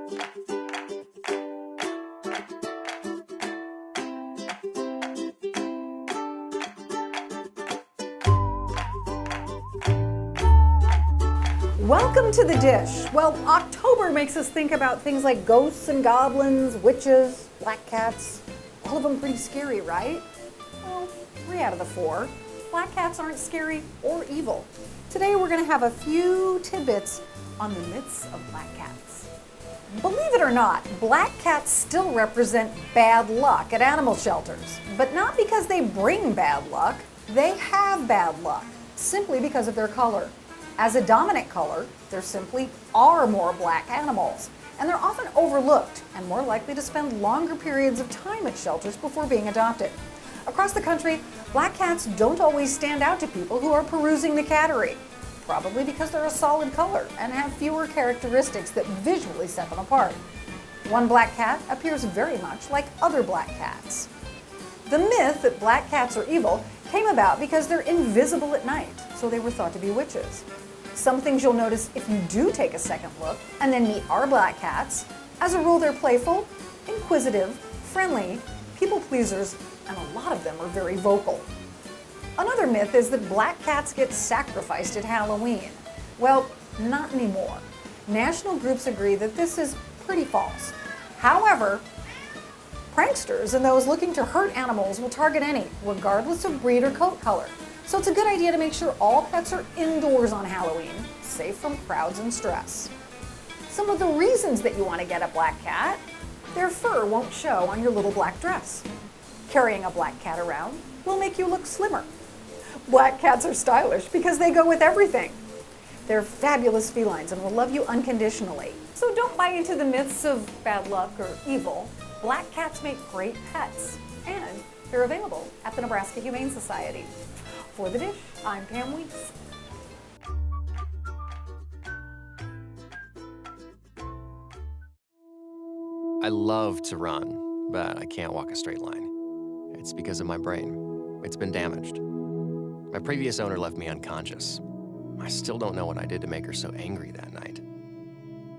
Welcome to the dish. Well, October makes us think about things like ghosts and goblins, witches, black cats. All of them pretty scary, right? Well, 3 out of the 4. Black cats aren't scary or evil. Today we're going to have a few tidbits on the myths of black cats. Believe it or not, black cats still represent bad luck at animal shelters. But not because they bring bad luck, they have bad luck, simply because of their color. As a dominant color, there simply are more black animals, and they're often overlooked and more likely to spend longer periods of time at shelters before being adopted. Across the country, black cats don't always stand out to people who are perusing the cattery, probably because they're a solid color and have fewer characteristics that visually set them apart. One black cat appears very much like other black cats. The myth that black cats are evil came about because they're invisible at night, so they were thought to be witches. Some things you'll notice if you do take a second look and then meet our black cats. As a rule, they're playful, inquisitive, friendly, people pleasers, and a lot of them are very vocal. Another myth is that black cats get sacrificed at Halloween. Well, not anymore. National groups agree that this is pretty false. However, pranksters and those looking to hurt animals will target any, regardless of breed or coat color. So it's a good idea to make sure all pets are indoors on Halloween, safe from crowds and stress. Some of the reasons that you want to get a black cat: their fur won't show on your little black dress. Carrying a black cat around will make you look slimmer. Black cats are stylish because they go with everything. They're fabulous felines and will love you unconditionally. So don't buy into the myths of bad luck or evil. Black cats make great pets, and they're available at the Nebraska Humane Society. For The Dish, I'm Pam Weeks. I love to run, but I can't walk a straight line. It's because of my brain. It's been damaged. My previous owner left me unconscious. I still don't know what I did to make her so angry that night.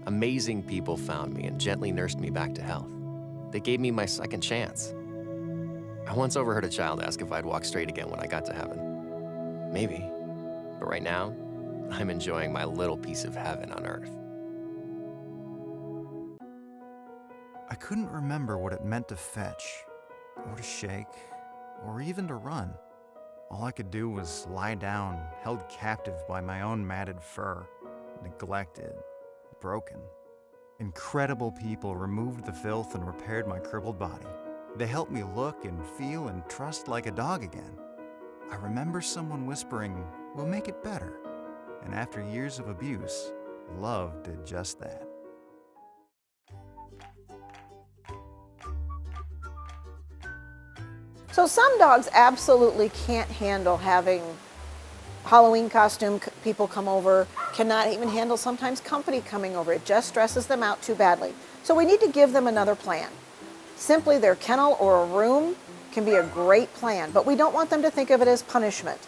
Amazing people found me and gently nursed me back to health. They gave me my second chance. I once overheard a child ask if I'd walk straight again when I got to heaven. Maybe, but right now, I'm enjoying my little piece of heaven on earth. I couldn't remember what it meant to fetch, or to shake, or even to run. All I could do was lie down, held captive by my own matted fur, neglected, broken. Incredible people removed the filth and repaired my crippled body. They helped me look and feel and trust like a dog again. I remember someone whispering, "We'll make it better." And after years of abuse, love did just that. So some dogs absolutely can't handle having Halloween costume people come over, cannot even handle sometimes company coming over. It just stresses them out too badly. So we need to give them another plan. Simply their kennel or a room can be a great plan, but we don't want them to think of it as punishment.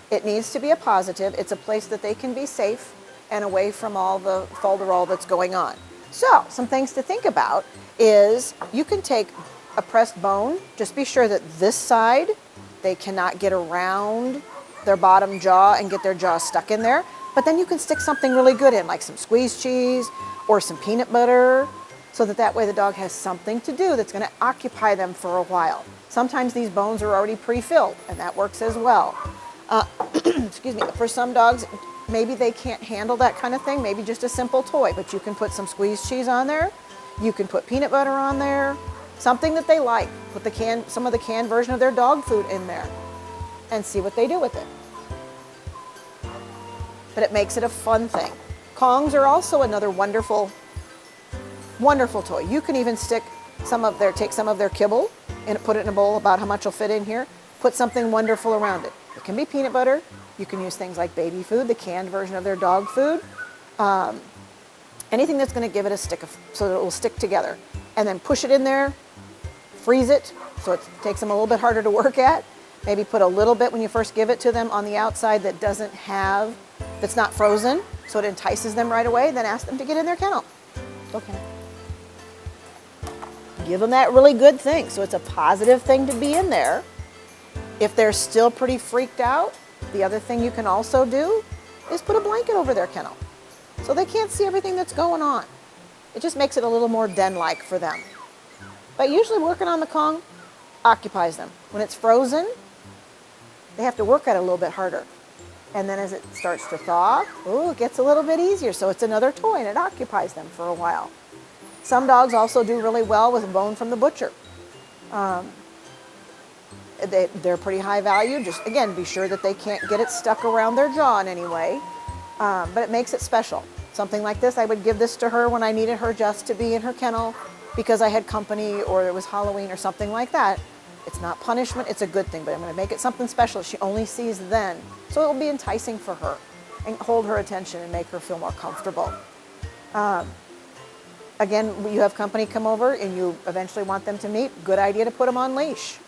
It needs to be a positive. It's a place that they can be safe and away from all the folderol that's going on. So some things to think about is you can take a pressed bone. Just be sure that this side, they cannot get around their bottom jaw and get their jaw stuck in there. But then you can stick something really good in, like some squeezed cheese or some peanut butter, so that way the dog has something to do that's going to occupy them for a while. Sometimes these bones are already pre-filled, and that works as well. Excuse me. For some dogs, maybe they can't handle that kind of thing, maybe just a simple toy, but you can put some squeezed cheese on there, you can put peanut butter on there, something that they like. Put some of the canned version of their dog food in there and see what they do with it. But it makes it a fun thing. Kongs are also another wonderful toy. You can even take some of their kibble and put it in a bowl about how much will fit in here. Put something wonderful around it. It can be peanut butter. You can use things like baby food, the canned version of their dog food. Anything that's going to give it so that it will stick together. And then push it in there, freeze it, so it takes them a little bit harder to work at. Maybe put a little bit when you first give it to them on the outside that's not frozen, so it entices them right away. Then ask them to get in their kennel. Okay. give them that really good thing. So it's a positive thing to be in there. If they're still pretty freaked out, the other thing you can also do is put a blanket over their kennel so they can't see everything that's going on. It just makes it a little more den-like for them. But usually working on the Kong occupies them. When it's frozen, they have to work at it a little bit harder. And then as it starts to thaw, ooh, it gets a little bit easier. So it's another toy and it occupies them for a while. Some dogs also do really well with bone from the butcher. They're pretty high value. Just, again, be sure that they can't get it stuck around their jaw in any way. But it makes it special. Something like this, I would give this to her when I needed her just to be in her kennel because I had company or it was Halloween or something like that. It's not punishment, it's a good thing, but I'm going to make it something special she only sees then. So it will be enticing for her and hold her attention and make her feel more comfortable. Again, you have company come over and you eventually want them to meet, good idea to put them on leash.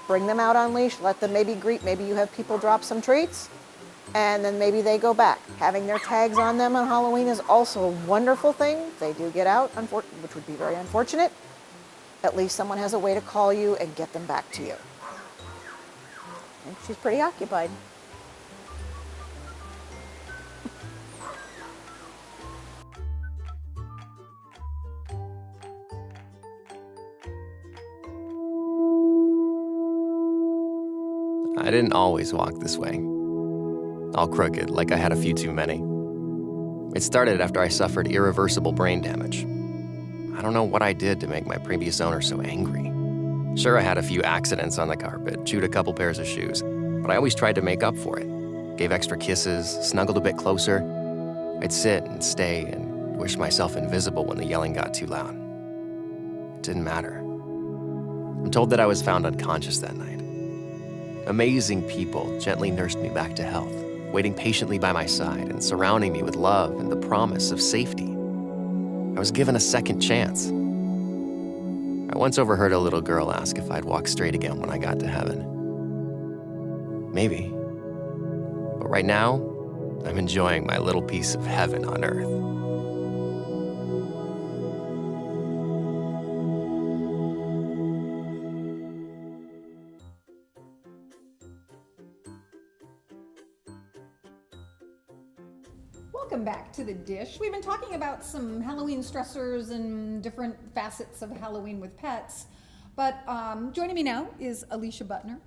Bring them out on leash, let them maybe greet, maybe you have people drop some treats, and then maybe they go back. Having their tags on them on Halloween is also a wonderful thing. They do get out, which would be very unfortunate. At least someone has a way to call you and get them back to you. And she's pretty occupied. I didn't always walk this way. All crooked, like I had a few too many. It started after I suffered irreversible brain damage. I don't know what I did to make my previous owner so angry. Sure, I had a few accidents on the carpet, chewed a couple pairs of shoes, but I always tried to make up for it. Gave extra kisses, snuggled a bit closer. I'd sit and stay and wish myself invisible when the yelling got too loud. It didn't matter. I'm told that I was found unconscious that night. Amazing people gently nursed me back to health, waiting patiently by my side and surrounding me with love and the promise of safety. I was given a second chance. I once overheard a little girl ask if I'd walk straight again when I got to heaven. Maybe. But right now, I'm enjoying my little piece of heaven on earth. Welcome back to The Dish. We've been talking about some Halloween stressors and different facets of Halloween with pets. But joining me now is Alicia Butner,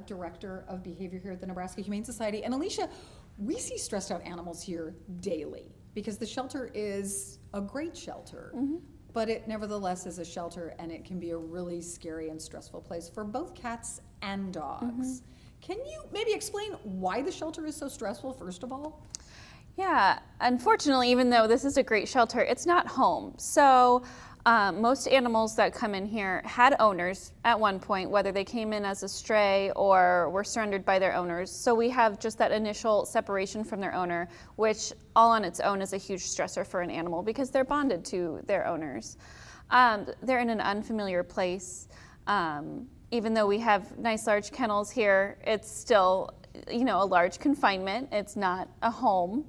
Director of Behavior here at the Nebraska Humane Society. And Alicia, we see stressed out animals here daily because the shelter is a great shelter. Mm-hmm. But it nevertheless is a shelter, and it can be a really scary and stressful place for both cats and dogs. Mm-hmm. Can you maybe explain why the shelter is so stressful, first of all? Yeah, unfortunately, even though this is a great shelter, it's not home. So most animals that come in here had owners at one point, whether they came in as a stray or were surrendered by their owners. So we have just that initial separation from their owner, which all on its own is a huge stressor for an animal because they're bonded to their owners. They're in an unfamiliar place. Even though we have nice large kennels here, it's still, a large confinement. It's not a home.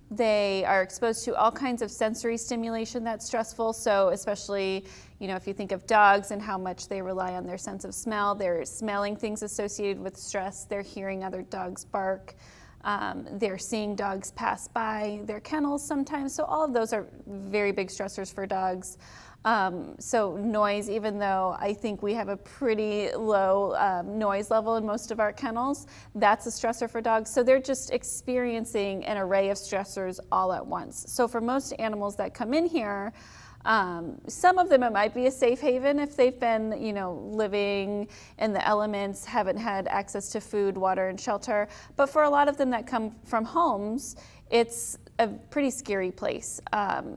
They are exposed to all kinds of sensory stimulation that's stressful. So especially, if you think of dogs and how much they rely on their sense of smell, they're smelling things associated with stress. They're hearing other dogs bark. They're seeing dogs pass by their kennels sometimes. So all of those are very big stressors for dogs. So noise, even though I think we have a pretty low noise level in most of our kennels, that's a stressor for dogs. So they're just experiencing an array of stressors all at once. So for most animals that come in here, some of them it might be a safe haven if they've been, living in the elements, haven't had access to food, water, and shelter. But for a lot of them that come from homes, it's a pretty scary place.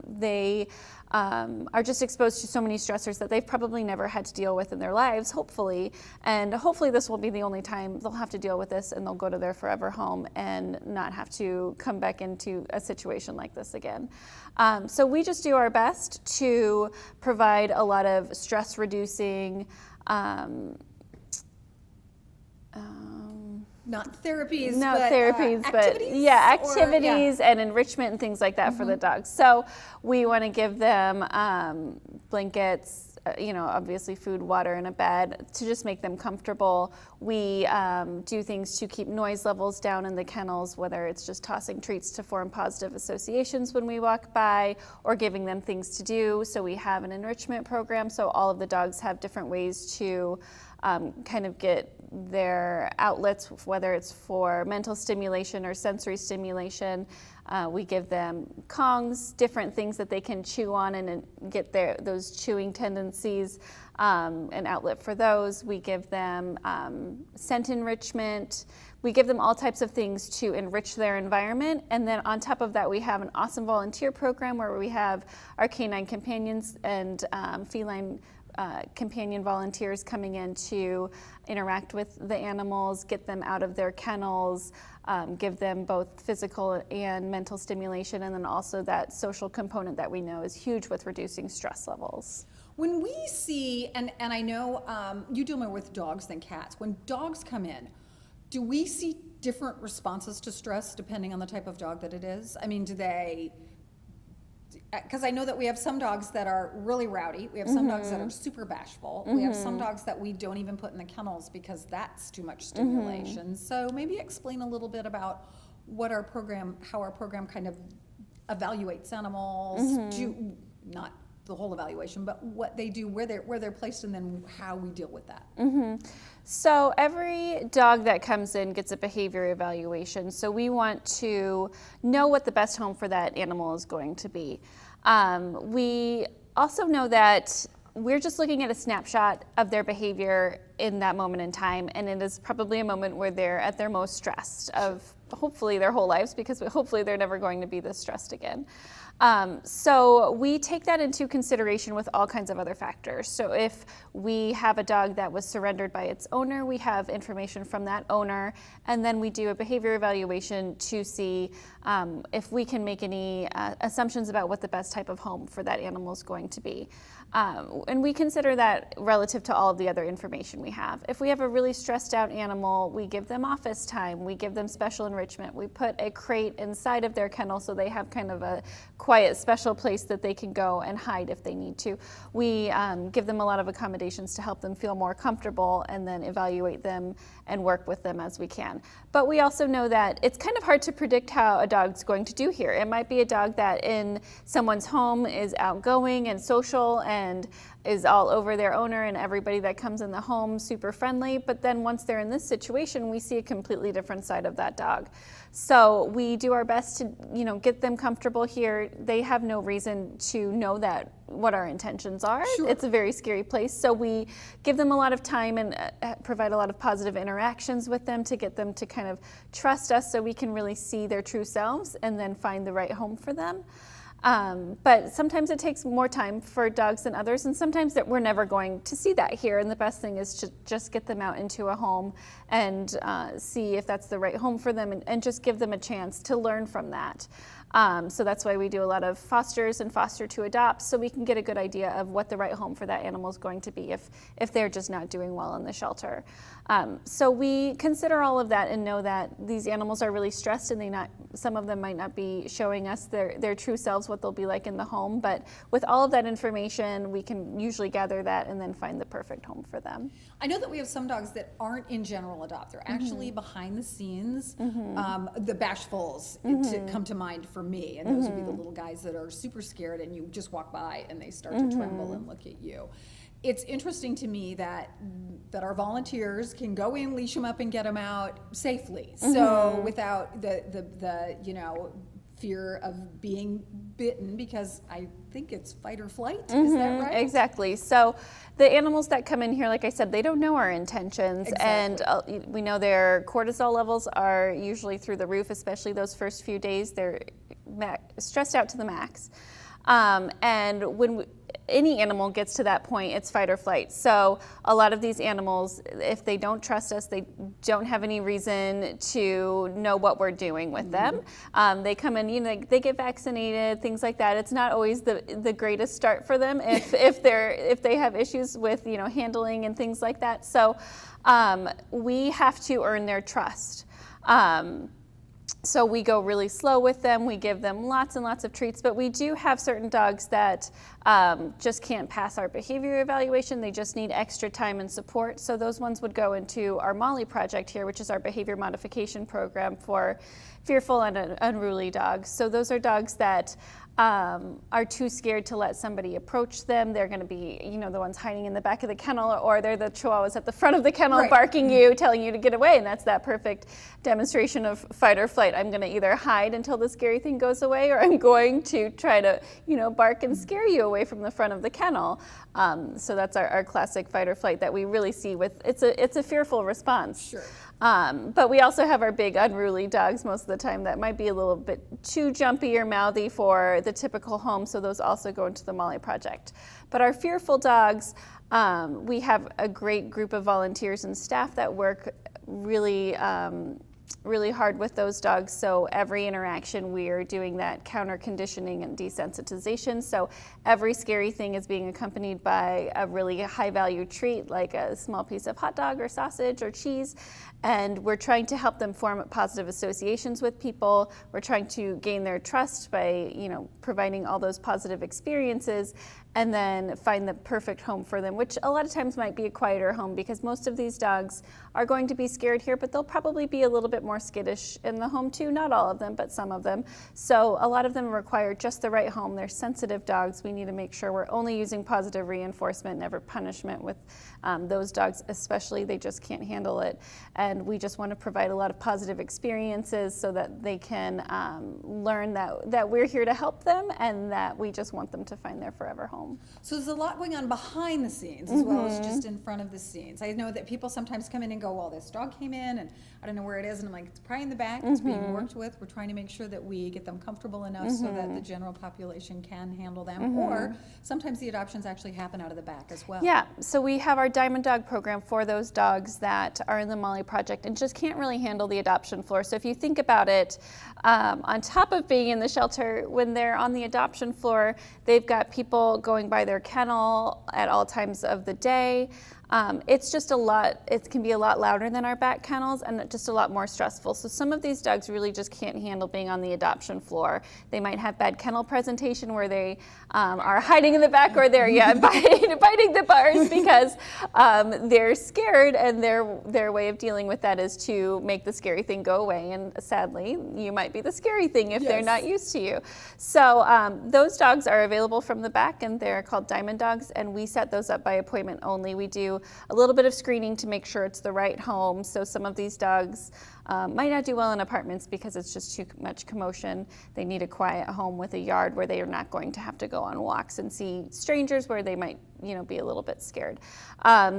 They are just exposed to so many stressors that they've probably never had to deal with in their lives, hopefully. And hopefully this will be the only time they'll have to deal with this and they'll go to their forever home and not have to come back into a situation like this again. So we just do our best to provide a lot of stress reducing not therapies, Not but therapies, but activities? yeah, Or- activities and enrichment and things like that for the dogs. So we want to give them blankets, obviously food, water, and a bed to just make them comfortable. We do things to keep noise levels down in the kennels, whether it's just tossing treats to form positive associations when we walk by or giving them things to do. So we have an enrichment program, so all of the dogs have different ways to kind of get their outlets, whether it's for mental stimulation or sensory stimulation. We give them Kongs, different things that they can chew on and get those chewing tendencies, an outlet for those. We give them scent enrichment. We give them all types of things to enrich their environment. And then on top of that, we have an awesome volunteer program where we have our canine companions and feline companion volunteers coming in to interact with the animals, get them out of their kennels, give them both physical and mental stimulation, and then also that social component that we know is huge with reducing stress levels. When we see, and I know you deal more with dogs than cats, when dogs come in, do we see different responses to stress depending on the type of dog that it is? I mean, do they, because I know that we have some dogs that are really rowdy. We have some dogs that are super bashful. We have some dogs that we don't even put in the kennels because that's too much stimulation. So maybe explain a little bit about how our program kind of evaluates animals. Not the whole evaluation, but what they do, where they're placed, and then how we deal with that. So every dog that comes in gets a behavior evaluation. So we want to know what the best home for that animal is going to be. We also know that we're just looking at a snapshot of their behavior in that moment in time, and it is probably a moment where they're at their most stressed of hopefully their whole lives, because hopefully they're never going to be this stressed again. So we take that into consideration with all kinds of other factors. So if we have a dog that was surrendered by its owner, we have information from that owner, and then we do a behavior evaluation to see if we can make any assumptions about what the best type of home for that animal is going to be. And we consider that relative to all of the other information we have. If we have a really stressed out animal, we give them office time, we give them special enrichment, we put a crate inside of their kennel so they have kind of a quiet, special place that they can go and hide if they need to. We give them a lot of accommodations to help them feel more comfortable, and then evaluate them and work with them as we can. But we also know that it's kind of hard to predict how a dog's going to do here. It might be a dog that in someone's home is outgoing and social and is all over their owner and everybody that comes in the home, super friendly, but then once they're in this situation, we see a completely different side of that dog. So we do our best to, get them comfortable here. They have no reason to know what our intentions are. Sure. It's a very scary place. So we give them a lot of time and provide a lot of positive interactions with them to get them to kind of trust us so we can really see their true selves and then find the right home for them. But sometimes it takes more time for dogs than others, and sometimes that we're never going to see that here. And the best thing is to just get them out into a home and see if that's the right home for them, and just give them a chance to learn from that. So that's why we do a lot of fosters and foster to adopt, so we can get a good idea of what the right home for that animal is going to be if they're just not doing well in the shelter. So we consider all of that and know that these animals are really stressed, and some of them might not be showing us their true selves, what they'll be like in the home. But with all of that information, we can usually gather that and then find the perfect home for them. I know that we have some dogs that aren't in general adopt. They're actually behind the scenes. The bashfuls to come to mind for me, and those would be the little guys that are super scared, and you just walk by and they start to tremble and look at you. It's interesting to me that our volunteers can go in, leash them up, and get them out safely. So without the fear of being bitten, because I think it's fight or flight. Is that right? Exactly. So the animals that come in here, like I said, they don't know our intentions. Exactly. And we know their cortisol levels are usually through the roof, especially those first few days. They're stressed out to the max. And when any animal gets to that point, it's fight or flight. So a lot of these animals, if they don't trust us, they don't have any reason to know what we're doing with them. They come in, you know, they get vaccinated, things like that. It's not always the greatest start for them if they have issues with, you know, handling and things like that. So we have to earn their trust. So we go really slow with them. We give them lots and lots of treats, but we do have certain dogs that just can't pass our behavior evaluation. They just need extra time and support. So those ones would go into our Molly project here, which is our behavior modification program for fearful and unruly dogs. So those are dogs that are too scared to let somebody approach them. They're going to be, you know, the ones hiding in the back of the kennel, or they're the chihuahuas at the front of the kennel barking you, telling you to get away. And that's that perfect demonstration of fight or flight. I'm going to either hide until the scary thing goes away, or I'm going to try to, you know, bark and scare you away from the front of the kennel. So that's our classic fight or flight that we really see with, it's a fearful response. Sure. But we also have our big unruly dogs most of the time that might be a little bit too jumpy or mouthy for the typical home, so those also go into the Molly project. But our fearful dogs, we have a great group of volunteers and staff that work really hard with those dogs. So every interaction we are doing that counter conditioning and desensitization. So every scary thing is being accompanied by a really high value treat, like a small piece of hot dog or sausage or cheese. And we're trying to help them form positive associations with people. We're trying to gain their trust by, you know, providing all those positive experiences, and then find the perfect home for them, which a lot of times might be a quieter home, because most of these dogs are going to be scared here, but they'll probably be a little bit more skittish in the home too. Not all of them, but some of them. So a lot of them require just the right home. They're sensitive dogs. We need to make sure we're only using positive reinforcement, never punishment with those dogs, especially. They just can't handle it. And we just want to provide a lot of positive experiences so that they can learn that we're here to help them, and that we just want them to find their forever home. So there's a lot going on behind the scenes as well as just in front of the scenes. I know that people sometimes come in and go, well, this dog came in and I don't know where it is. And I'm like, it's probably in the back. It's being worked with. We're trying to make sure that we get them comfortable enough so that the general population can handle them. Or sometimes the adoptions actually happen out of the back as well. Yeah, so we have our Diamond Dog program for those dogs that are in the Molly project and just can't really handle the adoption floor. So if you think about it, on top of being in the shelter, when they're on the adoption floor, they've got people going by their kennel at all times of the day. It's just a lot, it can be a lot louder than our back kennels and just a lot more stressful. So some of these dogs really just can't handle being on the adoption floor. They might have bad kennel presentation where they are hiding in the back, or they're biting the bars because they're scared, and their way of dealing with that is to make the scary thing go away. And sadly, you might be the scary thing if they're not used to you. So those dogs are available from the back, and they're called Diamond Dogs, and we set those up by appointment only. We do a little bit of screening to make sure it's the right home. So some of these dogs might not do well in apartments because it's just too much commotion. They need a quiet home with a yard where they are not going to have to go on walks and see strangers, where they might, you know, be a little bit scared.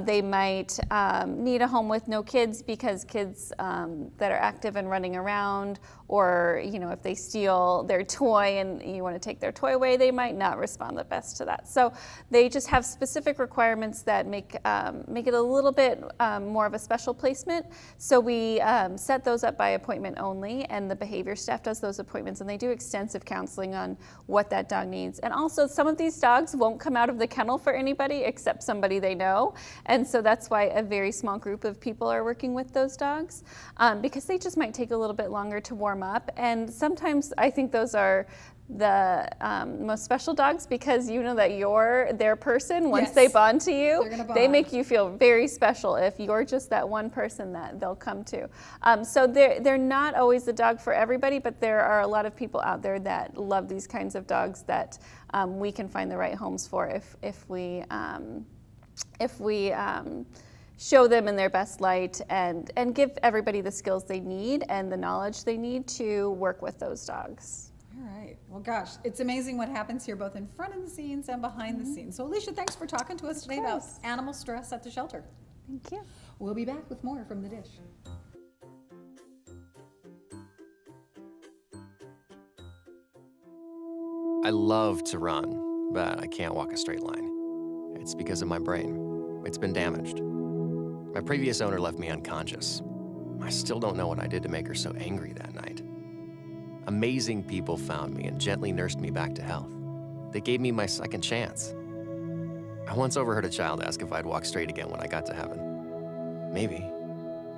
They might need a home with no kids, because kids that are active and running around, or, you know, if they steal their toy and you want to take their toy away, they might not respond the best to that. So they just have specific requirements that make it a little bit more of a special placement. So we set those up by appointment only, and the behavior staff does those appointments, and they do extensive counseling on what that dog needs. And also, some of these dogs won't come out of the kennel for anybody except somebody they know, and so that's why a very small group of people are working with those dogs, because they just might take a little bit longer to warm up. And sometimes I think those are the most special dogs, because you know that you're their person. Once they bond to you, they make you feel very special if you're just that one person that they'll come to. So they're not always the dog for everybody, but there are a lot of people out there that love these kinds of dogs that we can find the right homes for if we show them in their best light, and give everybody the skills they need and the knowledge they need to work with those dogs. All right. Well, gosh, it's amazing what happens here, both in front of the scenes and behind the scenes. So, Alicia, thanks for talking to us today about animal stress at the shelter. Thank you. We'll be back with more from The Dish. I love to run, but I can't walk a straight line. It's because of my brain. It's been damaged. My previous owner left me unconscious. I still don't know what I did to make her so angry that night. Amazing people found me and gently nursed me back to health. They gave me my second chance. I once overheard a child ask if I'd walk straight again when I got to heaven. Maybe.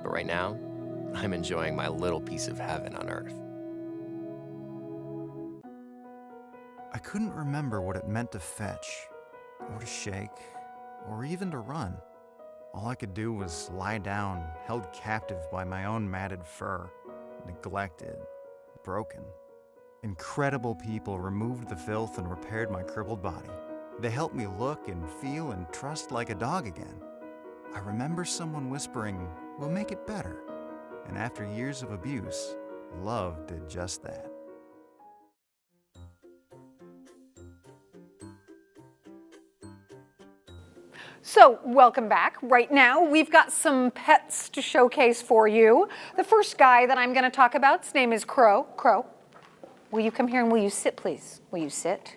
But right now, I'm enjoying my little piece of heaven on earth. I couldn't remember what it meant to fetch, or to shake, or even to run. All I could do was lie down, held captive by my own matted fur, neglected, broken. Incredible people removed the filth and repaired my crippled body. They helped me look and feel and trust like a dog again. I remember someone whispering, "We'll make it better." And after years of abuse, love did just that. So, welcome back. Right now, we've got some pets to showcase for you. The first guy that I'm going to talk about, his name is Crow. Crow, will you come here and will you sit, please? Will you sit?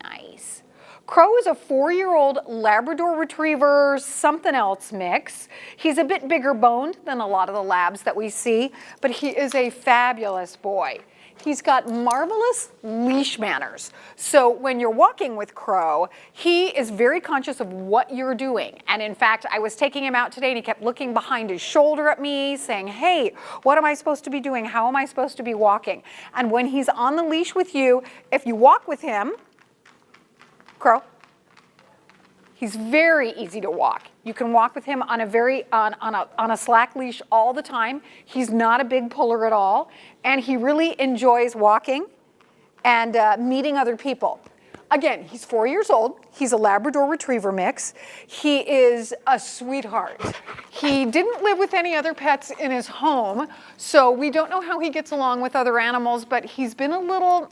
Nice. Crow is a 4-year-old Labrador Retriever something else mix. He's a bit bigger boned than a lot of the labs that we see, but he is a fabulous boy. He's got marvelous leash manners. So when you're walking with Crow, he is very conscious of what you're doing. And in fact, I was taking him out today and he kept looking behind his shoulder at me saying, "Hey, what am I supposed to be doing? How am I supposed to be walking?" And when he's on the leash with you, if you walk with him, Crow, he's very easy to walk. You can walk with him on a slack leash all the time. He's not a big puller at all, and he really enjoys walking and meeting other people. Again, he's 4 years old. He's a Labrador Retriever mix. He is a sweetheart. He didn't live with any other pets in his home, so we don't know how he gets along with other animals, but he's been a little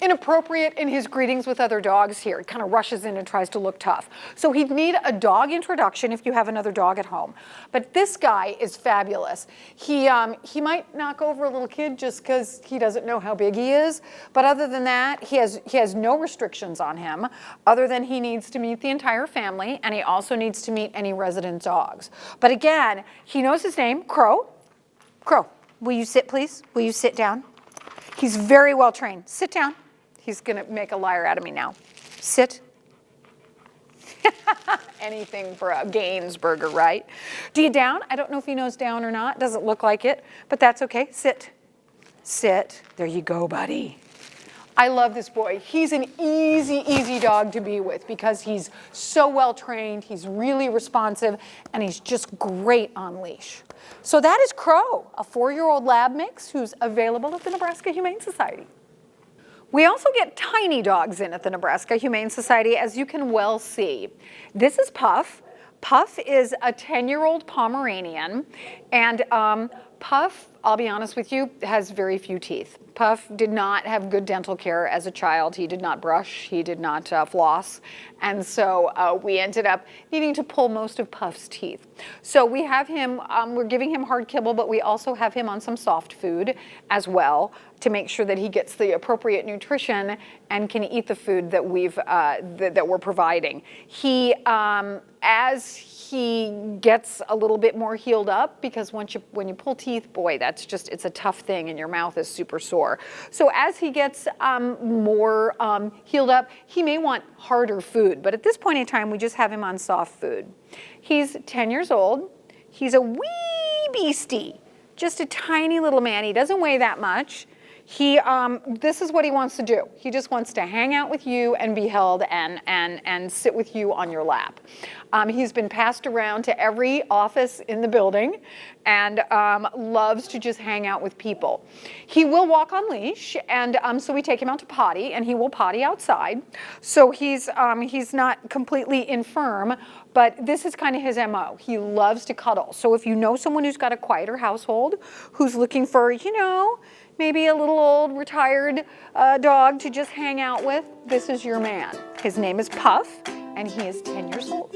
inappropriate in his greetings with other dogs here. He kind of rushes in and tries to look tough. So he'd need a dog introduction if you have another dog at home. But this guy is fabulous. He might knock over a little kid just because he doesn't know how big he is. But other than that, he has no restrictions on him, other than he needs to meet the entire family, and he also needs to meet any resident dogs. But again, he knows his name, Crow. Crow, will you sit, please? Will you sit down? He's very well trained. Sit down. He's going to make a liar out of me now. Sit. Anything for a Gaines burger, right? Do you down? I don't know if he knows down or not. Doesn't look like it, but that's okay. Sit. Sit. There you go, buddy. I love this boy. He's an easy dog to be with because he's so well trained, he's really responsive, and he's just great on leash. So that is Crow, a 4-year-old lab mix who's available at the Nebraska Humane Society. We also get tiny dogs in at the Nebraska Humane Society, as you can well see. This is Puff. Puff is a 10-year-old Pomeranian, and Puff, I'll be honest with you, has very few teeth. Puff did not have good dental care as a child. He did not brush, he did not floss, and so we ended up needing to pull most of Puff's teeth. So we have him, we're giving him hard kibble, but we also have him on some soft food as well to make sure that he gets the appropriate nutrition and can eat the food that we're providing. He, as he gets a little bit more healed up, because when you pull teeth, boy, that's just, it's a tough thing and your mouth is super sore. So as he gets more healed up, he may want harder food, but at this point in time, we just have him on soft food. He's 10 years old. He's a wee beastie, just a tiny little man. He doesn't weigh that much. This is what he wants to do. He just wants to hang out with you and be held and sit with you on your lap. He's been passed around to every office in the building and loves to just hang out with people. He will walk on leash, and so we take him out to potty, and he will potty outside. So he's not completely infirm, but this is kind of his MO. He loves to cuddle. So if you know someone who's got a quieter household, who's looking for, maybe a little old retired dog to just hang out with, this is your man. His name is Puff, and he is 10 years old.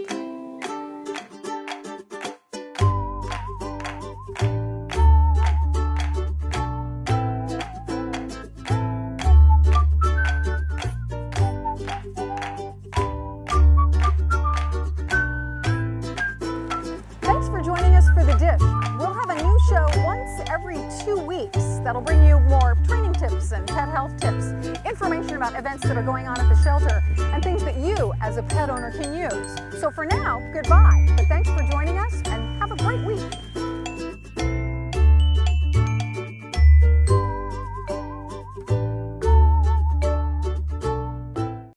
that'll bring you more training tips and pet health tips, information about events that are going on at the shelter, and things that you as a pet owner can use. So for now, goodbye, but thanks for joining us and have a great week.